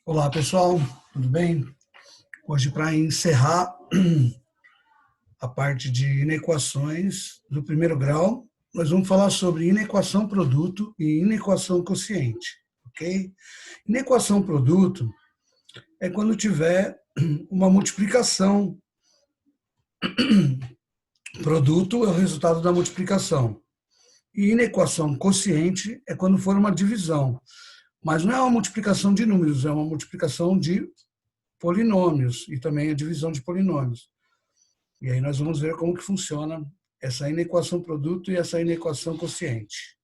Olá, pessoal, tudo bem? Hoje, para encerrar a parte de inequações do primeiro grau, nós vamos falar sobre inequação produto e inequação quociente, ok? Inequação produto é quando tiver uma multiplicação, produto é o resultado da multiplicação. E inequação quociente é quando for uma divisão, mas não é uma multiplicação de números, é uma multiplicação de polinômios e também a divisão de polinômios. E aí nós vamos ver como que funciona essa inequação produto e essa inequação quociente.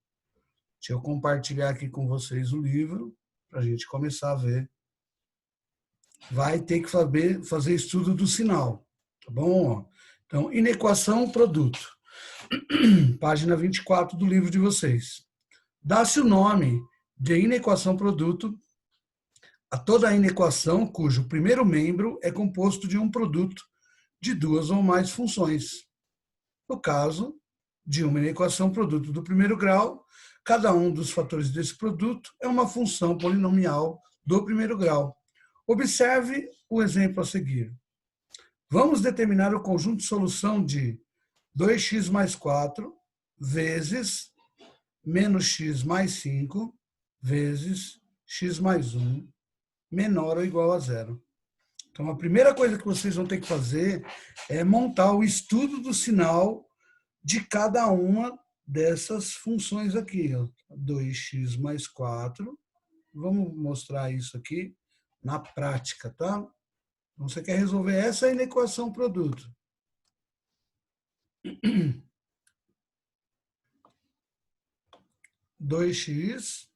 Deixa eu compartilhar aqui com vocês o livro para a gente começar a ver. Vai ter que fazer estudo do sinal, tá bom? Então, inequação produto. Página 24 do livro de vocês. Dá-se o nome de inequação produto a toda a inequação cujo primeiro membro é composto de um produto de duas ou mais funções. No caso de uma inequação produto do primeiro grau, cada um dos fatores desse produto é uma função polinomial do primeiro grau. Observe o exemplo a seguir. Vamos determinar o conjunto de solução de 2x mais 4 vezes menos x mais 5 vezes x mais 1 menor ou igual a zero. Então, a primeira coisa que vocês vão ter que fazer é montar o estudo do sinal de cada uma dessas funções aqui. 2x mais 4. Vamos mostrar isso aqui na prática, tá? Então, você quer resolver essa inequação produto. 2x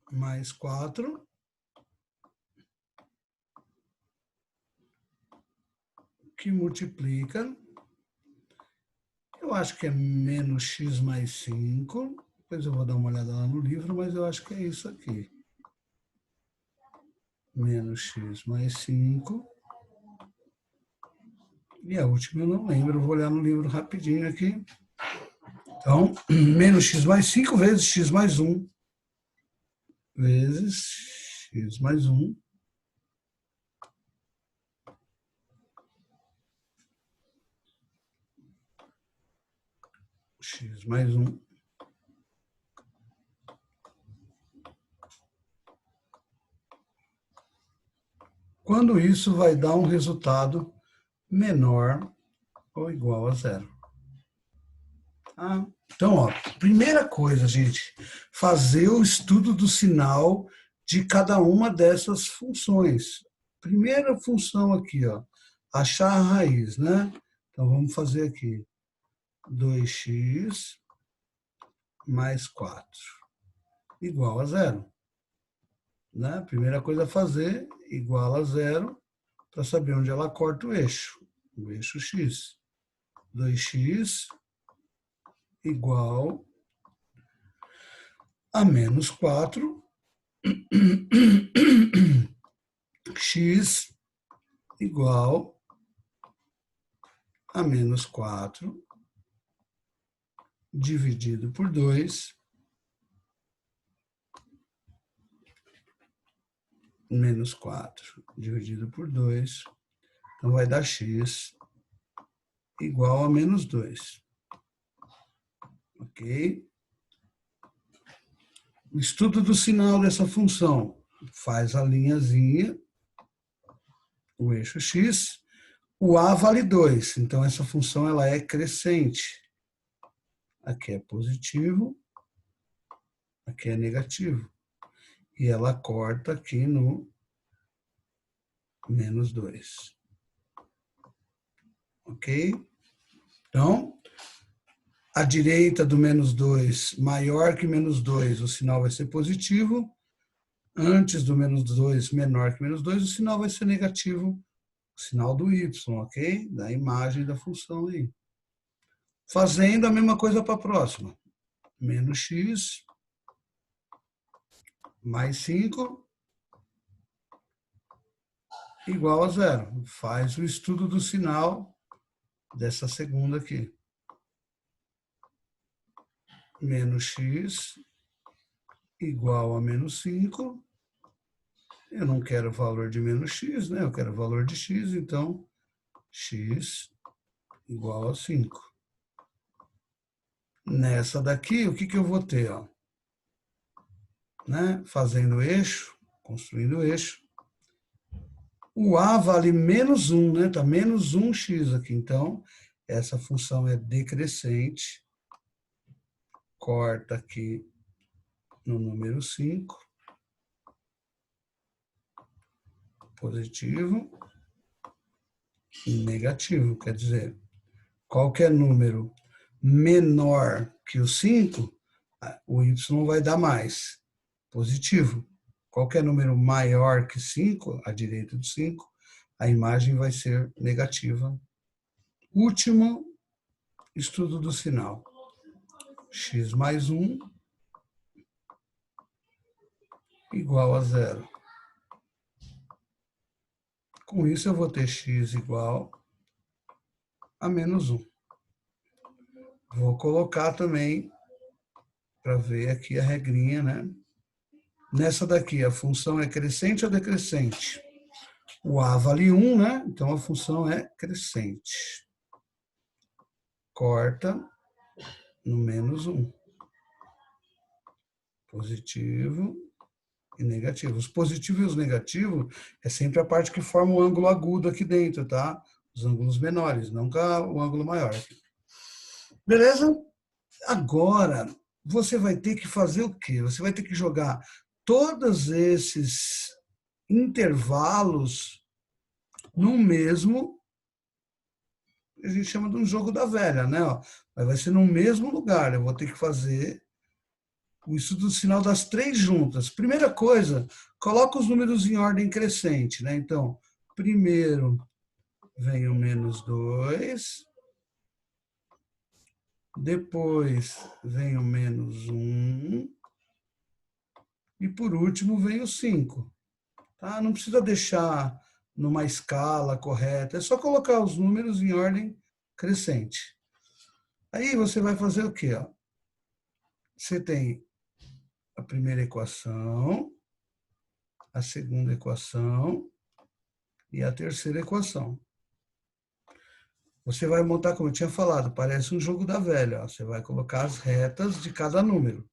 mais 4 que multiplica, eu acho que é menos x mais 5, depois eu vou dar uma olhada lá no livro, mas eu acho que é isso aqui. Menos x mais 5. E a última eu não lembro, eu vou olhar no livro rapidinho aqui. Então, menos x mais 5 vezes x mais 1 vezes x mais 1 x mais 1 quando isso vai dar um resultado menor ou igual a zero. Ah, então, ó, primeira coisa, gente, fazer o estudo do sinal de cada uma dessas funções. Primeira função aqui, ó, achar a raiz, né? Então, vamos fazer aqui 2x mais 4 igual a zero. Né? Primeira coisa a fazer, igual a zero, para saber onde ela corta o eixo x. 2x igual a menos 4, x igual a menos 4 dividido por 2, menos 4 dividido por 2, então vai dar x igual a menos 2. Ok? O estudo do sinal dessa função faz a linhazinha, o eixo x, o a vale 2, então essa função ela é crescente. Aqui é positivo, aqui é negativo. E ela corta aqui no menos 2. Ok? Então, a direita do menos 2 maior que menos 2, o sinal vai ser positivo. Antes do menos 2 menor que menos 2, o sinal vai ser negativo, o sinal do y, ok? Da imagem da função aí. Fazendo a mesma coisa para a próxima. Menos x mais 5 igual a zero. Faz o estudo do sinal dessa segunda aqui. Menos x igual a menos 5 Eu não quero o valor de menos x, né? Eu quero o valor de x, então x igual a 5. Nessa daqui, o que eu vou ter? Ó? Né? Fazendo eixo, construindo eixo. O a vale menos 1, né? Está menos 1x aqui. Então, essa função é decrescente. Corta aqui no número 5. Positivo e negativo. Quer dizer, qualquer número menor que o 5, o y vai dar mais. Positivo. Qualquer número maior que 5, à direita do 5, a imagem vai ser negativa. Último estudo do sinal. X mais 1 igual a 0. Com isso, eu vou ter x igual a menos 1. Vou colocar também, para ver aqui a regrinha, né? Nessa daqui, a função é crescente ou decrescente? O a vale 1, né? Então, a função é crescente. Corta no menos 1. Positivo e negativo. Os positivos e os negativos é sempre a parte que forma o ângulo agudo aqui dentro, tá? Os ângulos menores, nunca o ângulo maior. Beleza? Agora, você vai ter que fazer o quê? Você vai ter que jogar todos esses intervalos no mesmo, a gente chama de um jogo da velha, né? Mas vai ser no mesmo lugar. Eu vou ter que fazer o estudo do sinal das três juntas. Primeira coisa, coloca os números em ordem crescente, né? Então, primeiro vem o menos 2, depois vem o menos 1, e por último vem o 5. Tá? Não precisa deixar numa escala correta, é só colocar os números em ordem crescente. Aí você vai fazer o quê? Ó? Você tem a primeira equação, a segunda equação e a terceira equação. Você vai montar, como eu tinha falado, parece um jogo da velha. Ó. Você vai colocar as retas de cada número.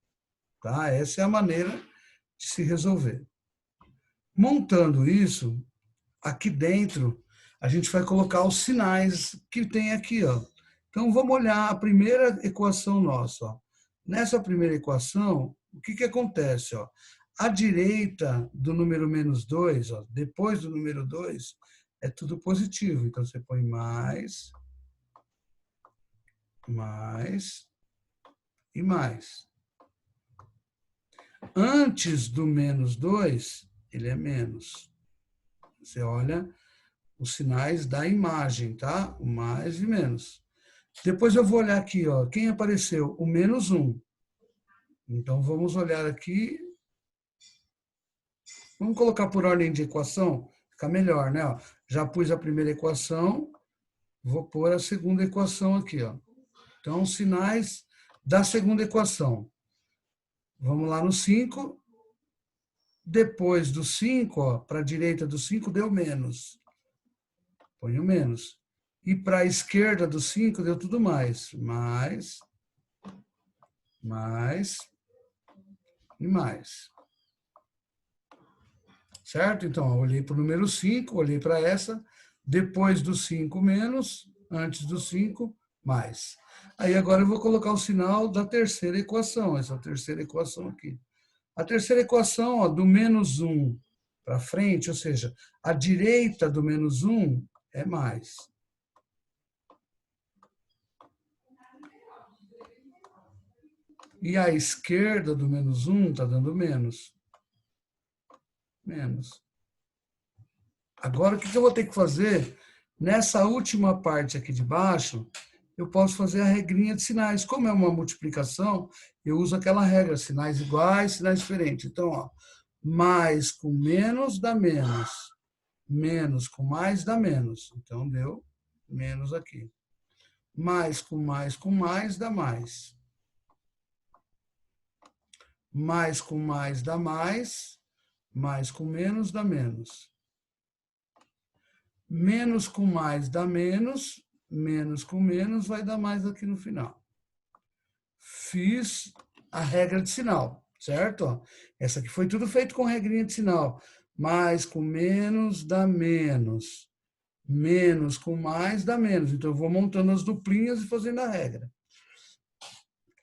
Tá? Essa é a maneira de se resolver. Montando isso, aqui dentro, a gente vai colocar os sinais que tem aqui. Ó. Então, vamos olhar a primeira equação nossa. Ó. Nessa primeira equação, o que acontece? Ó? À direita do número menos 2, ó, depois do número 2, é tudo positivo. Então, você põe mais e mais. Antes do menos 2, ele é menos. Você olha os sinais da imagem, tá? O mais e menos. Depois eu vou olhar aqui, ó, quem apareceu? O menos 1. Então, vamos olhar aqui. Vamos colocar por ordem de equação, fica melhor, né? Ó, já pus a primeira equação, vou pôr a segunda equação aqui, ó. Então, sinais da segunda equação. Vamos lá no 5. Depois do 5, para a direita do 5, deu menos. Põe o menos. E para a esquerda do 5, deu tudo mais. Mais e mais. Certo? Então, eu olhei para o número 5, olhei para essa. Depois do 5, menos. Antes do 5, mais. Aí agora eu vou colocar o sinal da terceira equação, essa terceira equação aqui. A terceira equação, ó, do menos 1 para frente, ou seja, a direita do menos 1 é mais. E a esquerda do menos 1 está dando menos. Menos. Agora, o que eu vou ter que fazer? Nessa última parte aqui de baixo, eu posso fazer a regrinha de sinais. Como é uma multiplicação, eu uso aquela regra, sinais iguais, sinais diferentes. Então, ó, mais com menos dá menos. Menos com mais dá menos. Então, deu menos aqui. Mais com mais dá mais. Mais com mais dá mais. Mais com menos dá menos. Menos com mais dá menos. Menos com menos vai dar mais aqui no final. Fiz a regra de sinal, certo? Essa aqui foi tudo feito com regrinha de sinal. Mais com menos dá menos. Menos com mais dá menos. Então, eu vou montando as duplinhas e fazendo a regra.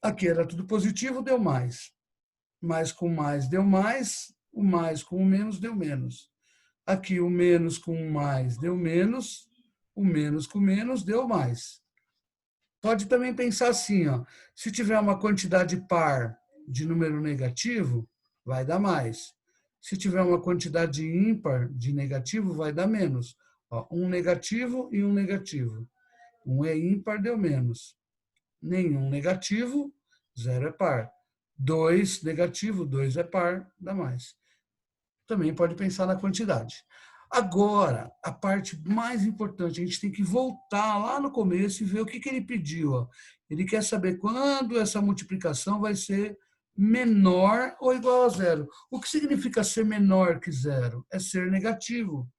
Aqui era tudo positivo, deu mais. Mais com mais deu mais. O mais com o menos deu menos. Aqui o menos com o mais deu menos. O menos com menos deu mais. Pode também pensar assim, ó, se tiver uma quantidade par de número negativo, vai dar mais. Se tiver uma quantidade ímpar de negativo, vai dar menos. Ó, um negativo e um negativo. Um é ímpar, deu menos. Nenhum negativo, zero é par. 2 negativo, 2 é par, dá mais. Também pode pensar na quantidade. Agora, a parte mais importante, a gente tem que voltar lá no começo e ver o que ele pediu. Ó. Ele quer saber quando essa multiplicação vai ser menor ou igual a zero. O que significa ser menor que zero? É ser negativo.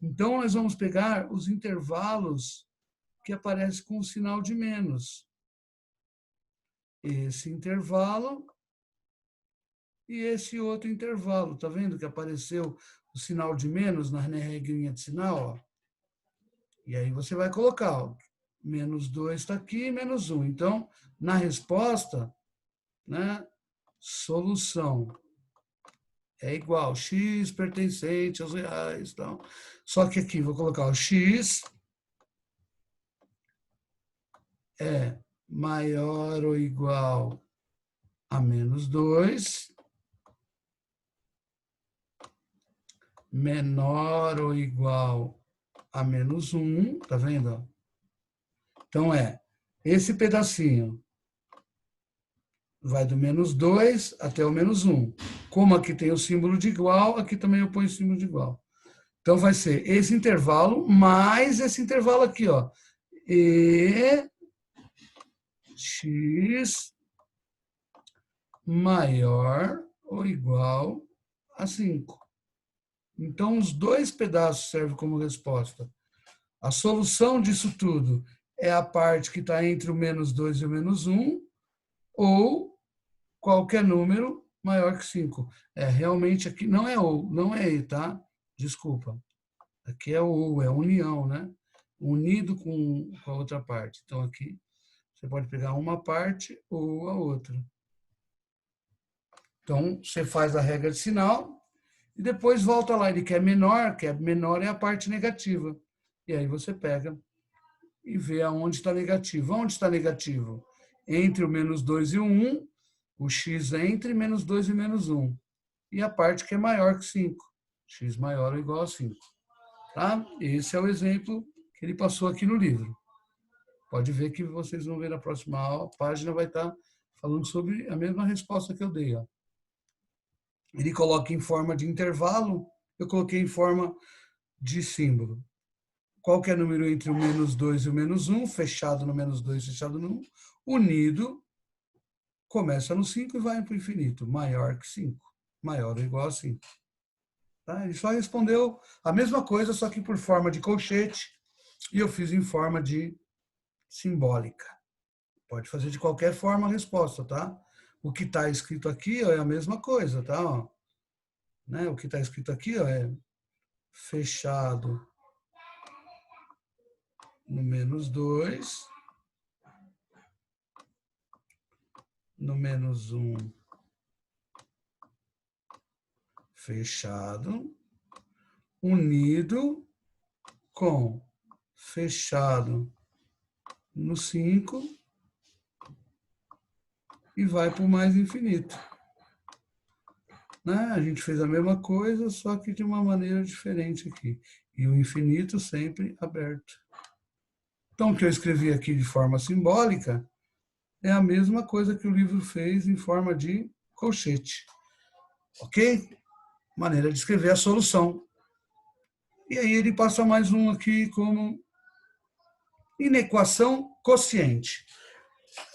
Então, nós vamos pegar os intervalos que aparecem com o sinal de menos. Esse intervalo e esse outro intervalo. Tá vendo que apareceu o sinal de menos na regrinha de sinal? Ó. E aí você vai colocar, ó, menos 2 está aqui, menos 1. Então, na resposta, né, solução é igual x pertencente aos reais. Então, só que aqui vou colocar o x é maior ou igual a menos 2, menor ou igual a menos 1, tá vendo? Então, esse pedacinho vai do menos 2 até o menos 1. Como aqui tem o símbolo de igual, aqui também eu ponho o símbolo de igual. Então, vai ser esse intervalo mais esse intervalo aqui, ó. E x maior ou igual a 5. Então, os dois pedaços servem como resposta. A solução disso tudo é a parte que está entre o menos 2 e o menos 1, ou qualquer número maior que 5. Realmente aqui não é ou, não é e, tá? Desculpa. Aqui é ou, é união, né? Unido com a outra parte. Então, aqui você pode pegar uma parte ou a outra. Então, você faz a regra de sinal e depois volta lá. Ele quer menor é a parte negativa. E aí você pega e vê aonde está negativo. Onde está negativo? Entre o menos 2 e o 1, o x é entre menos 2 e menos 1. E a parte que é maior que 5. X maior ou igual a 5. Tá? Esse é o exemplo que ele passou aqui no livro. Pode ver que vocês vão ver na próxima aula, a página vai estar falando sobre a mesma resposta que eu dei. Ó. Ele coloca em forma de intervalo, eu coloquei em forma de símbolo. Qualquer número entre o menos 2 e o menos 1, fechado no menos 2, fechado no 1, unido, começa no 5 e vai para o infinito, maior que 5, maior ou igual a 5. Tá? Ele só respondeu a mesma coisa, só que por forma de colchete, e eu fiz em forma de simbólica. Pode fazer de qualquer forma a resposta, tá? O que está escrito aqui ó, é a mesma coisa, tá? Ó, né? O que está escrito aqui ó, é fechado no menos 2, no menos 1, fechado, unido com fechado no 5 e vai para o mais infinito. Né? A gente fez a mesma coisa, só que de uma maneira diferente aqui. E o infinito sempre aberto. Então, o que eu escrevi aqui de forma simbólica é a mesma coisa que o livro fez em forma de colchete. Ok? Maneira de escrever a solução. E aí ele passa mais um aqui como inequação quociente.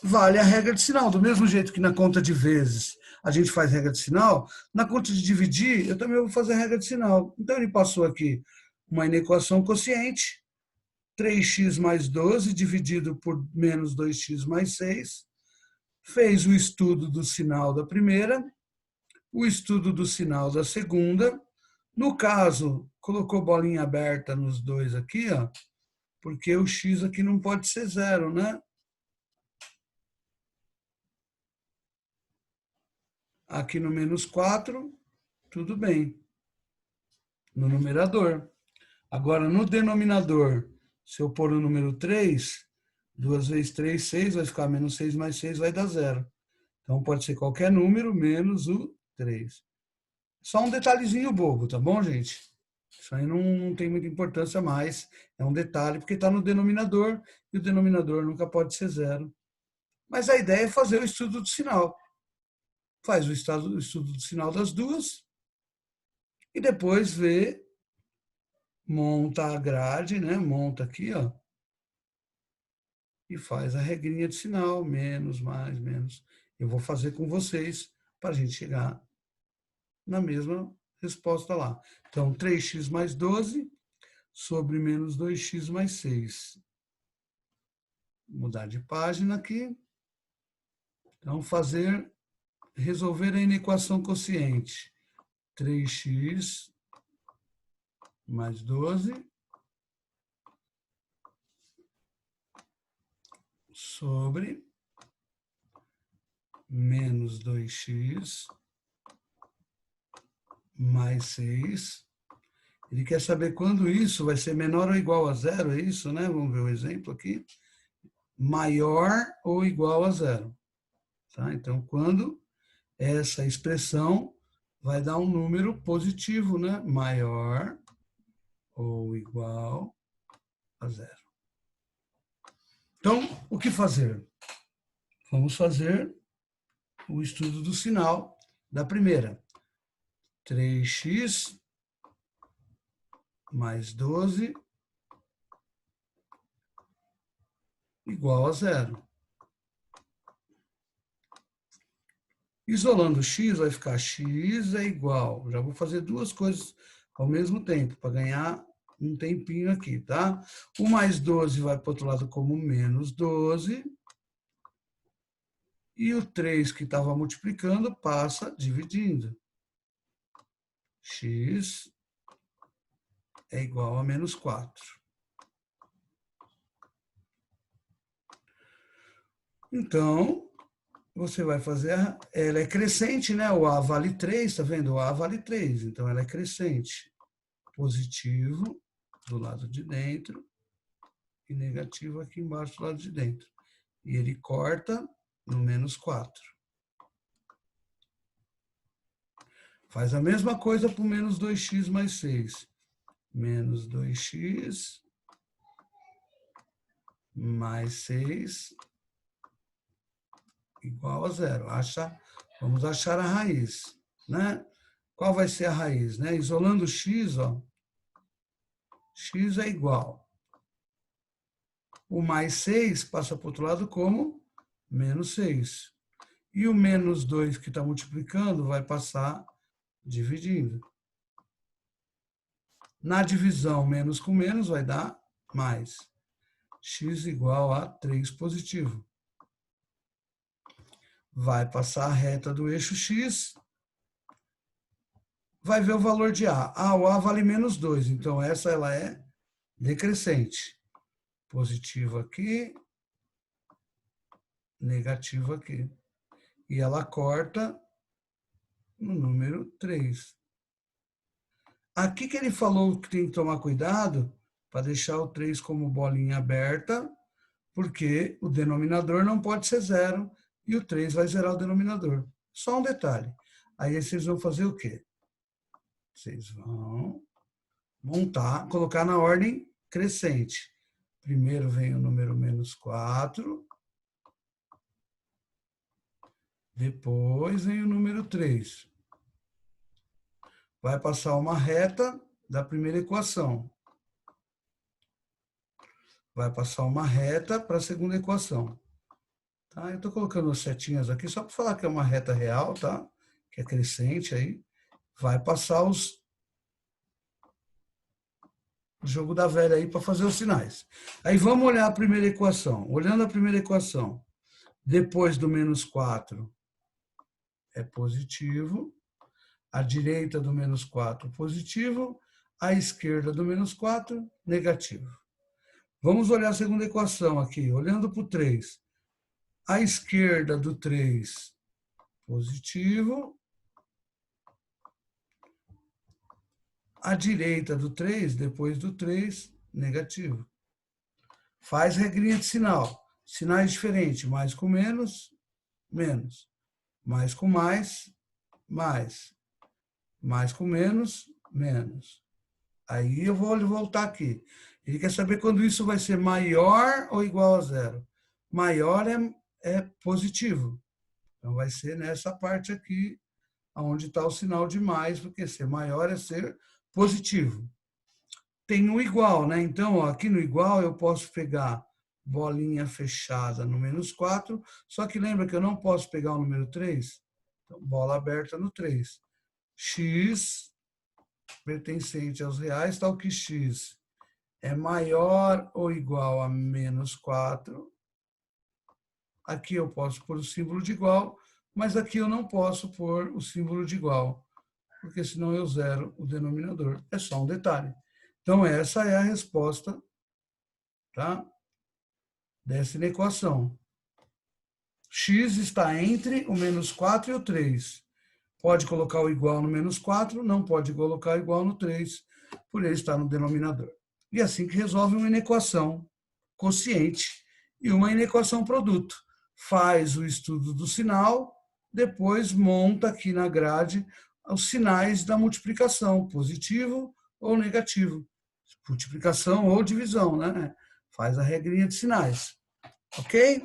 Vale a regra de sinal, do mesmo jeito que na conta de vezes a gente faz regra de sinal, na conta de dividir, eu também vou fazer regra de sinal. Então, ele passou aqui uma inequação quociente, 3x mais 12 dividido por menos 2x mais 6, fez o estudo do sinal da primeira, o estudo do sinal da segunda. No caso, colocou bolinha aberta nos dois aqui, ó, porque o x aqui não pode ser zero, né? Aqui no menos 4, tudo bem, no numerador. Agora, no denominador, se eu pôr o número 3, 2 vezes 3, 6, vai ficar menos 6 mais 6, vai dar zero. Então, pode ser qualquer número menos o 3. Só um detalhezinho bobo, tá bom, gente? Isso aí não tem muita importância mais. É um detalhe, porque está no denominador, e o denominador nunca pode ser zero. Mas a ideia é fazer o estudo do sinal. Faz o estudo do sinal das duas, e depois vê, monta a grade, né? Monta aqui, ó, e faz a regrinha de sinal, menos, mais, menos. Eu vou fazer com vocês para a gente chegar na mesma resposta lá. Então, 3x mais 12 sobre menos 2x mais 6. Vou mudar de página aqui. Então, resolver a inequação quociente. 3x mais 12 sobre menos 2x mais 6. Ele quer saber quando isso vai ser menor ou igual a zero, é isso, né? Vamos ver o exemplo aqui. Maior ou igual a zero. Tá? Então, quando essa expressão vai dar um número positivo, né? Maior ou igual a zero. Então, o que fazer? Vamos fazer o estudo do sinal da primeira. 3x mais 12 igual a zero. Isolando x, vai ficar x é igual. Já vou fazer duas coisas ao mesmo tempo, para ganhar um tempinho aqui, tá? O mais 12 vai para o outro lado como menos 12. E o 3 que estava multiplicando passa dividindo. X é igual a menos 4. Então, você vai fazer, ela é crescente, né? O A vale 3, tá vendo? O A vale 3, então ela é crescente. Positivo do lado de dentro e negativo aqui embaixo do lado de dentro. E ele corta no menos 4. Faz a mesma coisa para o menos 2x mais 6. Menos 2x mais 6 igual a zero. Vamos achar a raiz, né? Qual vai ser a raiz, né? Isolando x, ó, x é igual. O mais 6 passa para o outro lado como menos 6. E o menos 2 que está multiplicando vai passar dividindo. Na divisão, menos com menos vai dar mais. X igual a 3 positivo. Vai passar a reta do eixo X, vai ver o valor de A. O A vale menos 2, então essa ela é decrescente. Positivo aqui, negativo aqui. E ela corta no número 3. Aqui que ele falou que tem que tomar cuidado para deixar o 3 como bolinha aberta, porque o denominador não pode ser zero e o 3 vai zerar o denominador. Só um detalhe. Aí vocês vão fazer o quê? Vocês vão montar, colocar na ordem crescente. Primeiro vem o número menos 4, depois vem o número 3. Vai passar uma reta da primeira equação. Vai passar uma reta para a segunda equação. Tá? Eu estou colocando as setinhas aqui só para falar que é uma reta real, tá? que é crescente aí, vai passar o jogo da velha aí para fazer os sinais. Aí vamos olhar a primeira equação. Olhando a primeira equação, depois do menos 4 é positivo, a direita do menos 4 positivo, a esquerda do menos 4 negativo. Vamos olhar a segunda equação aqui, olhando para o 3. A esquerda do 3 positivo, a direita do 3, depois do 3, negativo. Faz regrinha de sinal. Sinais diferentes, mais com menos, menos. Mais com mais, mais. Mais com menos, menos. Aí eu vou voltar aqui. Ele quer saber quando isso vai ser maior ou igual a zero. Maior é positivo. Então vai ser nessa parte aqui, onde está o sinal de mais, porque ser maior é ser positivo. Tem um igual, né? Então, ó, aqui no igual eu posso pegar bolinha fechada no menos 4, só que lembra que eu não posso pegar o número 3? Então, bola aberta no 3. X pertencente aos reais, tal que x é maior ou igual a menos 4. Aqui eu posso pôr o símbolo de igual, mas aqui eu não posso pôr o símbolo de igual, porque senão eu zero o denominador. É só um detalhe. Então, essa é a resposta, tá, dessa equação. X está entre o menos 4 e o 3. Pode colocar o igual no menos 4, não pode colocar igual no 3, por ele estar no denominador. E assim que resolve uma inequação quociente e uma inequação produto. Faz o estudo do sinal, depois monta aqui na grade os sinais da multiplicação, positivo ou negativo. Multiplicação ou divisão, né? Faz a regrinha de sinais. Ok?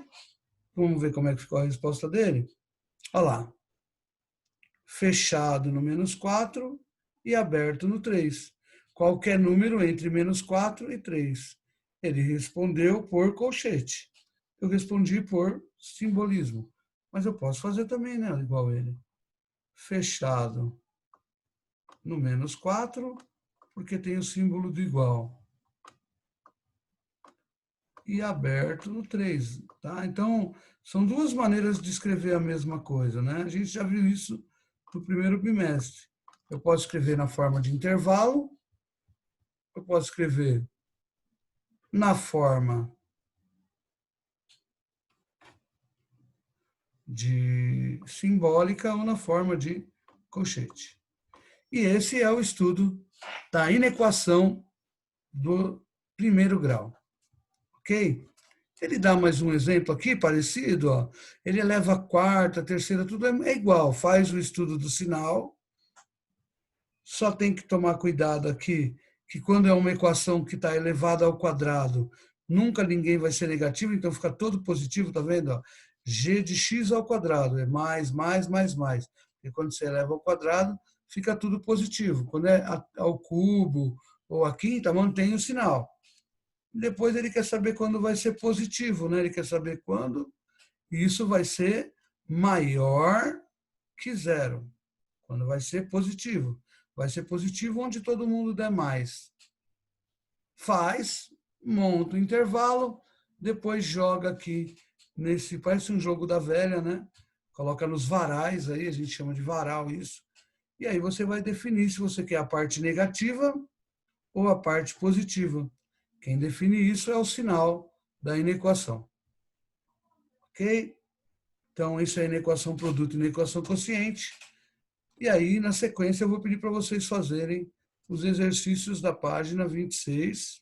Vamos ver como é que ficou a resposta dele? Olha lá. Fechado no menos 4 e aberto no 3. Qualquer número entre menos 4 e 3. Ele respondeu por colchete. Eu respondi por simbolismo. Mas eu posso fazer também, né? Igual ele. Fechado no menos 4, porque tem o símbolo do igual. E aberto no 3. Tá? Então, são duas maneiras de escrever a mesma coisa, né? A gente já viu isso no primeiro bimestre. Eu posso escrever na forma de intervalo, eu posso escrever na forma de simbólica ou na forma de colchete. E esse é o estudo da inequação do primeiro grau. Ok? Ele dá mais um exemplo aqui, parecido. Ó. Ele eleva a quarta, a terceira, tudo é igual. Faz o estudo do sinal. Só tem que tomar cuidado aqui, que quando é uma equação que está elevada ao quadrado, nunca ninguém vai ser negativo, então fica todo positivo, tá vendo? Ó? G de x ao quadrado é mais, mais, mais, mais. E quando você eleva ao quadrado, fica tudo positivo. Quando é ao cubo ou à quinta, mantém o sinal. Depois ele quer saber quando vai ser positivo, né? Ele quer saber quando isso vai ser maior que zero. Quando vai ser positivo. Vai ser positivo onde todo mundo der mais. Faz, monta o intervalo, depois joga aqui nesse, parece um jogo da velha, né? Coloca nos varais aí, a gente chama de varal isso. E aí você vai definir se você quer a parte negativa ou a parte positiva. Quem define isso é o sinal da inequação. Ok? Então, isso é inequação produto e inequação quociente. E aí, na sequência, eu vou pedir para vocês fazerem os exercícios da página 26,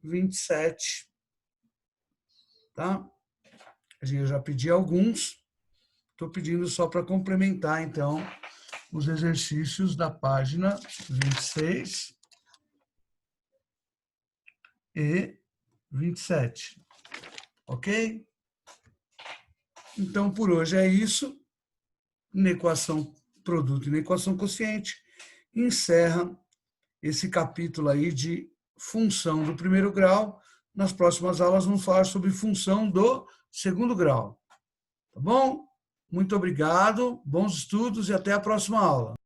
27. Tá? Eu já pedi alguns. Estou pedindo só para complementar, então, os exercícios da página 26 e 27. Ok? Então, por hoje é isso. Inequação produto e inequação quociente. Encerra esse capítulo aí de função do primeiro grau. Nas próximas aulas vamos falar sobre função do segundo grau. Tá bom? Muito obrigado, bons estudos e até a próxima aula.